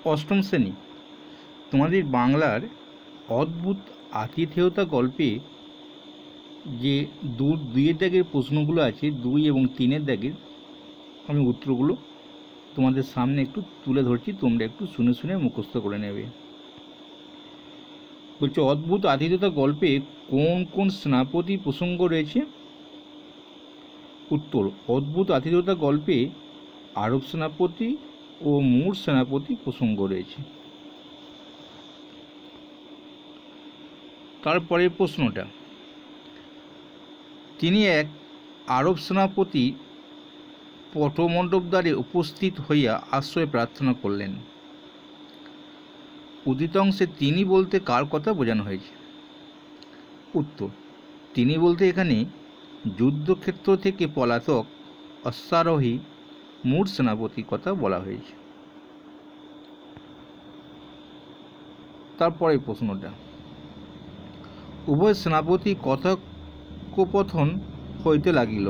অষ্টম শ্রেণী, তোমাদের বাংলার অদ্ভুত আতিথেয়তা গল্পে যে দুইয়ের দাগের প্রশ্নগুলো আছে, 2 এবং 3-এর দাগের, আমি উত্তরগুলো তোমাদের সামনে একটু তুলে ধরছি, তোমরা একটু শুনে শুনে মুখস্থ করে নেবে। বলছে, অদ্ভুত আতিথেয়তা গল্পে কোন কোন সেনাপতি প্রসঙ্গ রয়েছে? উত্তর, অদ্ভুত আতিথেয়তা গল্পে আরব সেনাপতি ও মুর সেনাপতি প্রসঙ্গ রয়েছে। তারপরের প্রশ্নটা, তিনি এক আরব সেনাপতি পটমণ্ডপ দ্বারে উপস্থিত হইয়া আশ্রয় প্রার্থনা করলেন। উদিতাংশে তিনি বলতে কার কথা বোঝানো হয়েছে? উত্তর, তিনি বলতে এখানে যুদ্ধক্ষেত্র থেকে পলাতক অশ্বারোহী মুর সেনাপতির কথা বলা হয়েছে। তারপরে প্রশ্নটা, উভয় সেনাপতি কথোপকথন হইতে লাগিল।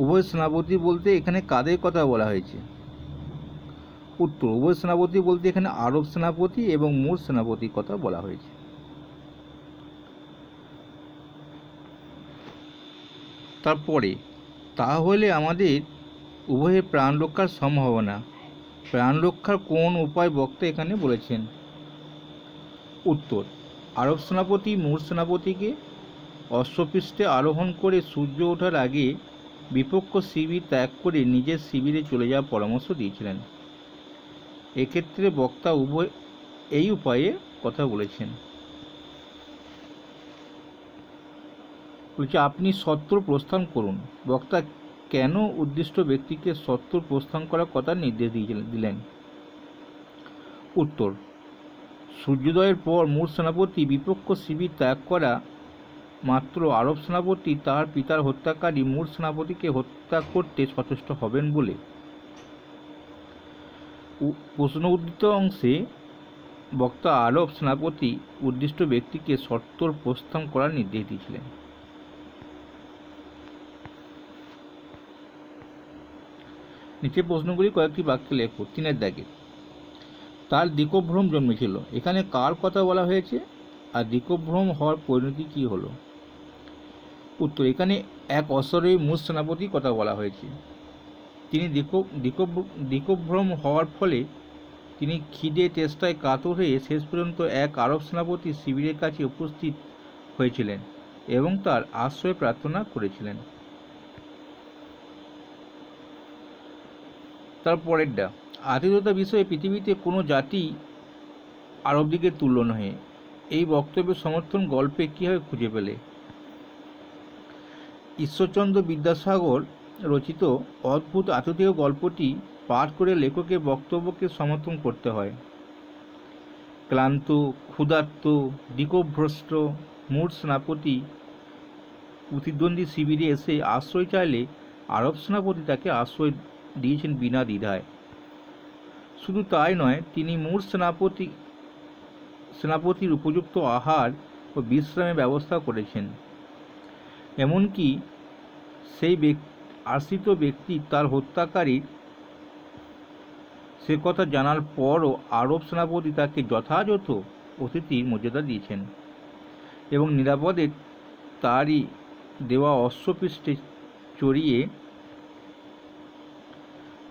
উভয় সেনাপতি বলতে এখানে কাদের কথা বলা হয়েছে? উত্তর, উভয় সেনাপতি বলতে এখানে আরব সেনাপতি এবং মুর সেনাপতির কথা বলা হয়েছে। তারপরে, তাহলে আমাদের উভয়ের প্রাণ রক্ষার সম্ভাবনা, প্রাণ রক্ষার কোন উপায় বক্তা এখানে বলেছেন? উত্তর, আরব সেনাপতি মুর সেনাপতিকে অশ্বপৃষ্ঠে আরোহণ করে সূর্য ওঠার আগে বিপক্ষ শিবির ত্যাগ করে নিজের শিবিরে চলে যাওয়ার পরামর্শ দিয়েছিলেন। এক্ষেত্রে বক্তা উভয় এই উপায়ে কথা বলেছেন। বলছে, আপনি সত্বর প্রস্থান করুন। বক্তা কেন উদ্দিষ্ট ব্যক্তিকে সত্বর প্রস্থান করার কথা নির্দেশ দিলেন? উত্তর, সূর্যোদয়ের পর মুর সেনাপতি বিপক্ষ শিবির ত্যাগ করা মাত্র আরব সেনাপতি তার পিতার হত্যাকারী মুর সেনাপতিকে হত্যা করতে সচেষ্ট হবেন বলে। প্রশ্ন উদ্ধৃত অংশে বক্তা আরব সেনাপতি উদ্দিষ্ট ব্যক্তিকে সত্বর প্রস্থান করার নির্দেশ দিয়েছিলেন। নিচে প্রশ্নগুলি কয়েকটি বাক্যে লেখো। 3-এর দাগে, তার দিকভ্রম জন্মেছিল। এখানে কার কথা বলা হয়েছে আর দিকভ্রম হওয়ার পরিণতি কি হলো? উত্তর, এখানে এক অশ্বারোহী মুর সেনাপতির কথা বলা হয়েছে। তিনি দিকভ্রম হওয়ার ফলে তিনি খিদে তেষ্টায় কাতর হয়ে শেষ পর্যন্ত এক আরব সেনাপতি শিবিরের কাছে উপস্থিত হয়েছিলেন এবং তার আশ্রয় প্রার্থনা করেছিলেন। তারপরেরটা, আতিথেয়তা বিষয়ে পৃথিবীতে কোনো জাতি আরবদিগের তুল্য নহে। এই বক্তব্যের সমর্থন গল্পে কীভাবে খুঁজে পেলে? ঈশ্বরচন্দ্র বিদ্যাসাগর রচিত অদ্ভুত আতিথেয় গল্পটি পাঠ করে লেখকের বক্তব্যকে সমর্থন করতে হয়। ক্লান্ত, ক্ষুধার্ত, দিকভ্রষ্ট মুর সেনাপতি প্রতিদ্বন্দ্বী শিবিরে এসে আশ্রয় চাইলে আরব সেনাপতি তাকে আশ্রয় দিয়েছেন বিনা দ্বিধায়। শুধু তাই নয়, তিনি মুর সেনাপতির উপযুক্ত আহার ও বিশ্রামের ব্যবস্থা করেছেন। এমনকি সেই আশ্রিত ব্যক্তি তার হত্যাকারী সে কথা জানার পরও আরব সেনাপতি তাকে যথাযথ অতিথির মর্যাদা দিয়েছেন এবং নিরাপদে তারই দেওয়া অশ্বপৃষ্ঠে চড়িয়ে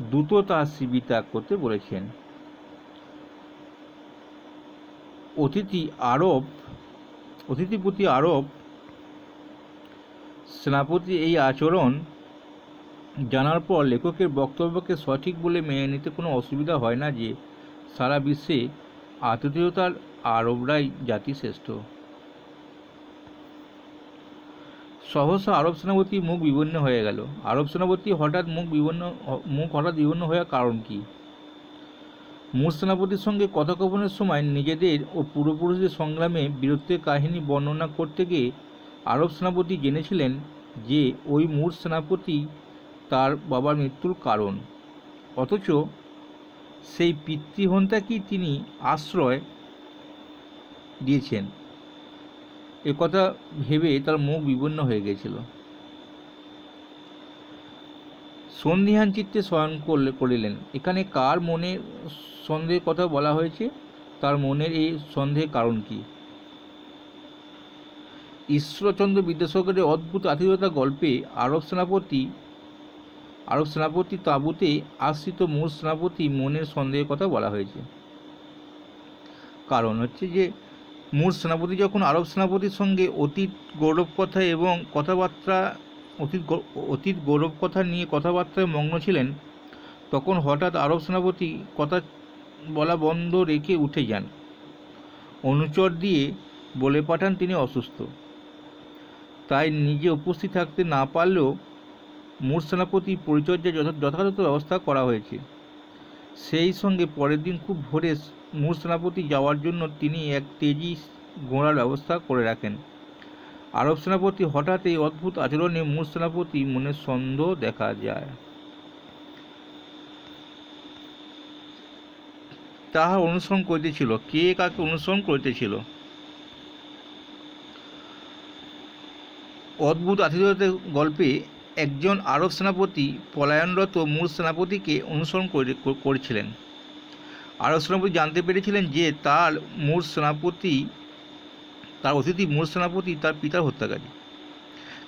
দ্রুত তার শিবির ত্যাগ করতে বলেছেন। অতিথিপতি আরব সেনাপতি এই আচরণ জানার পর লেখকের বক্তব্যকে সঠিক বলে মেনে নিতে কোনো অসুবিধা হয় না যে সারা বিশ্বে আতিথেয়তার আরবরাই জাতিশ্রেষ্ঠ। সহসা আরব সেনাপতির মুখ বিবর্ণ হয়ে গেল। আরব সেনাপতি হঠাৎ মুখ বিবর্ণ হওয়ার কারণ কি? মুর সেনাপতির সঙ্গে কথোপকথনের সময় নিজেদের ও পূর্বপুরুষদের সংগ্রামে বীরত্বের কাহিনী বর্ণনা করতে গিয়ে আরব সেনাপতি জেনেছিলেন যে ওই মুর সেনাপতি তার বাবার মৃত্যুর কারণ, অথচ সেই পিতৃহন্তাকেই তিনি আশ্রয় দিয়েছেন। একথা ভেবে তার মুখ বিবর্ণ হয়ে গিয়েছিল। সন্ধিহান চিত্তে শয়ন করিলেন। এখানে কার মনে সন্দেহের কথা বলা হয়েছে, তার মনের এই সন্দেহের কারণ কি? ঈশ্বরচন্দ্র বিদ্যাসাগরের অদ্ভুত আতিথেয়তা গল্পে আরব সেনাপতি তাঁবুতে আশ্রিত মূল সেনাপতি মনের সন্দেহের কথা বলা হয়েছে। কারণ হচ্ছে যে মূল সেনাপতি যখন আরব সেনাপতির সঙ্গে অতীত গৌরবকথা নিয়ে কথাবার্তায় মগ্ন ছিলেন, তখন হঠাৎ আরব সেনাপতি কথা বলা বন্ধ রেখে উঠে যান। অনুচর দিয়ে বলে পাঠান তিনি অসুস্থ। তাই নিজে উপস্থিত থাকতে না পারলেও মূল সেনাপতির পরিচর্যার যথাযথ ব্যবস্থা করা হয়েছে। সেই সঙ্গে পরের দিন খুব ভোরে মূল সেনাপতি যাওয়ার জন্য তিনি এক তেজি ঘোড়ার ব্যবস্থা করে রাখেন। আরব সেনাপতি হঠাৎ এই অদ্ভুত আচরণে মূল সেনাপতি মনে সন্দেহ দেখা যায়। তাহার অনুসরণ করিতেছিল। কে কাকে অনুসরণ করিতেছিল? অদ্ভুত আতিথেয়তার গল্পে একজন আরব সেনাপতি পলায়নরত মূল সেনাপতিকে অনুসরণ করেছিলেন। আরব সেনাপতি জানতে পেরেছিলেন যে তার অতিথি মূল সেনাপতি তার পিতার হত্যাকারী।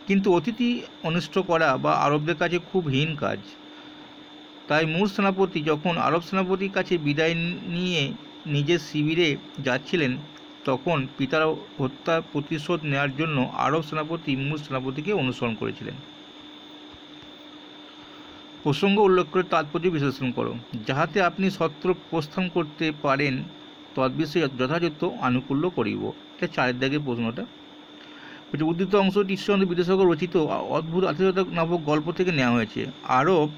কিন্তু অতিথি অনিষ্ট করা বা আরবদের কাছে খুব হীন কাজ। তাই মূল সেনাপতি যখন আরব সেনাপতির কাছে বিদায় নিয়ে নিজের শিবিরে যাচ্ছিলেন, তখন পিতার হত্যার প্রতিশোধ নেওয়ার জন্য আরব সেনাপতি মূল সেনাপতিকে অনুসরণ করেছিলেন। প্রসঙ্গ উল্লেখ করে তাৎপর্য বিশ্লেষণ করো। যাহাতে আপনি সত্র প্রস্থান করতে পারেন, তদ্বিষয়ে যথাযথ আনুকূল্য করিব। এটা 4 দাগের প্রশ্নটা। উদ্ধৃত অংশটি ঈশ্বরচন্দ্র বিদ্যাসাগর রচিত অদ্ভুত আতিথেয়তা নামক গল্প থেকে নেওয়া হয়েছে। আরব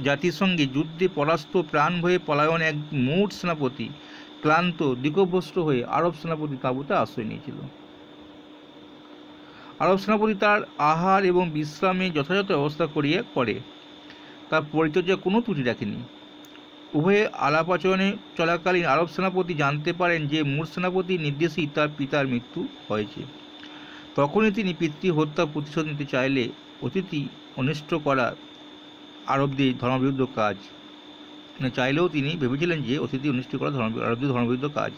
জাতির সঙ্গে যুদ্ধে পরাস্ত প্রাণ ভয়ে পলায়ন এক মূঢ় সেনাপতি ক্লান্ত দিগভ্রষ্ট হয়ে আরব সেনাপতি তাঁবুতে আশ্রয় নিয়েছিল। আরব সেনাপতি তার আহার এবং বিশ্রামে যথাযথ ব্যবস্থা করে। তার পরিচর্যা কোনো ত্রুটি রাখেনি। উভয়ে আলাপ আচরণে চলাকালীন আরব সেনাপতি জানতে পারেন যে মূল সেনাপতির নির্দেশেই তার পিতার মৃত্যু হয়েছে। তখনই তিনি পিতৃ হত্যা প্রতিশোধ নিতে চাইলে অতিথি অনিষ্ট করা আরবদের ধর্মবিরুদ্ধ কাজ। চাইলেও তিনি ভেবেছিলেন যে অতিথি অনিষ্ট করা আরবদের ধর্মবিরুদ্ধ কাজ।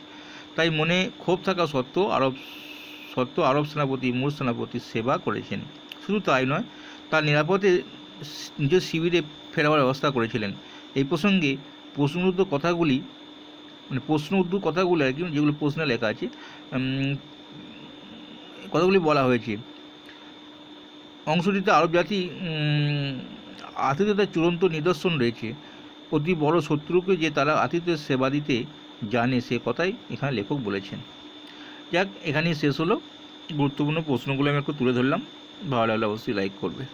তাই মনে ক্ষোভ থাকা সত্ত্বেও আরব সেনাপতি মূল সেনাপতির সেবা করেছেন। শুধু তাই নয়, তার নিরাপদে নিজের শিবিরে ফেরাবার ব্যবস্থা করেছিলেন। এই প্রসঙ্গে প্রশ্ন উত্তর কথাগুলি আর কি, যেগুলো প্রশ্নে লেখা আছে, কথাগুলি বলা হয়েছে। অংশটিতে আরব জাতি আতিথেয়তার চূড়ান্ত নিদর্শন রয়েছে। অতি বড় শত্রুকে যে তারা আতিথ্যের সেবা দিতে জানে, সে কথাই এখানে লেখক বলেছেন। যাক, এখানেই শেষ হলো। গুরুত্বপূর্ণ প্রশ্নগুলো আমি একটু তুলে ধরলাম। ভালো লাগলে অবশ্যই লাইক করবে।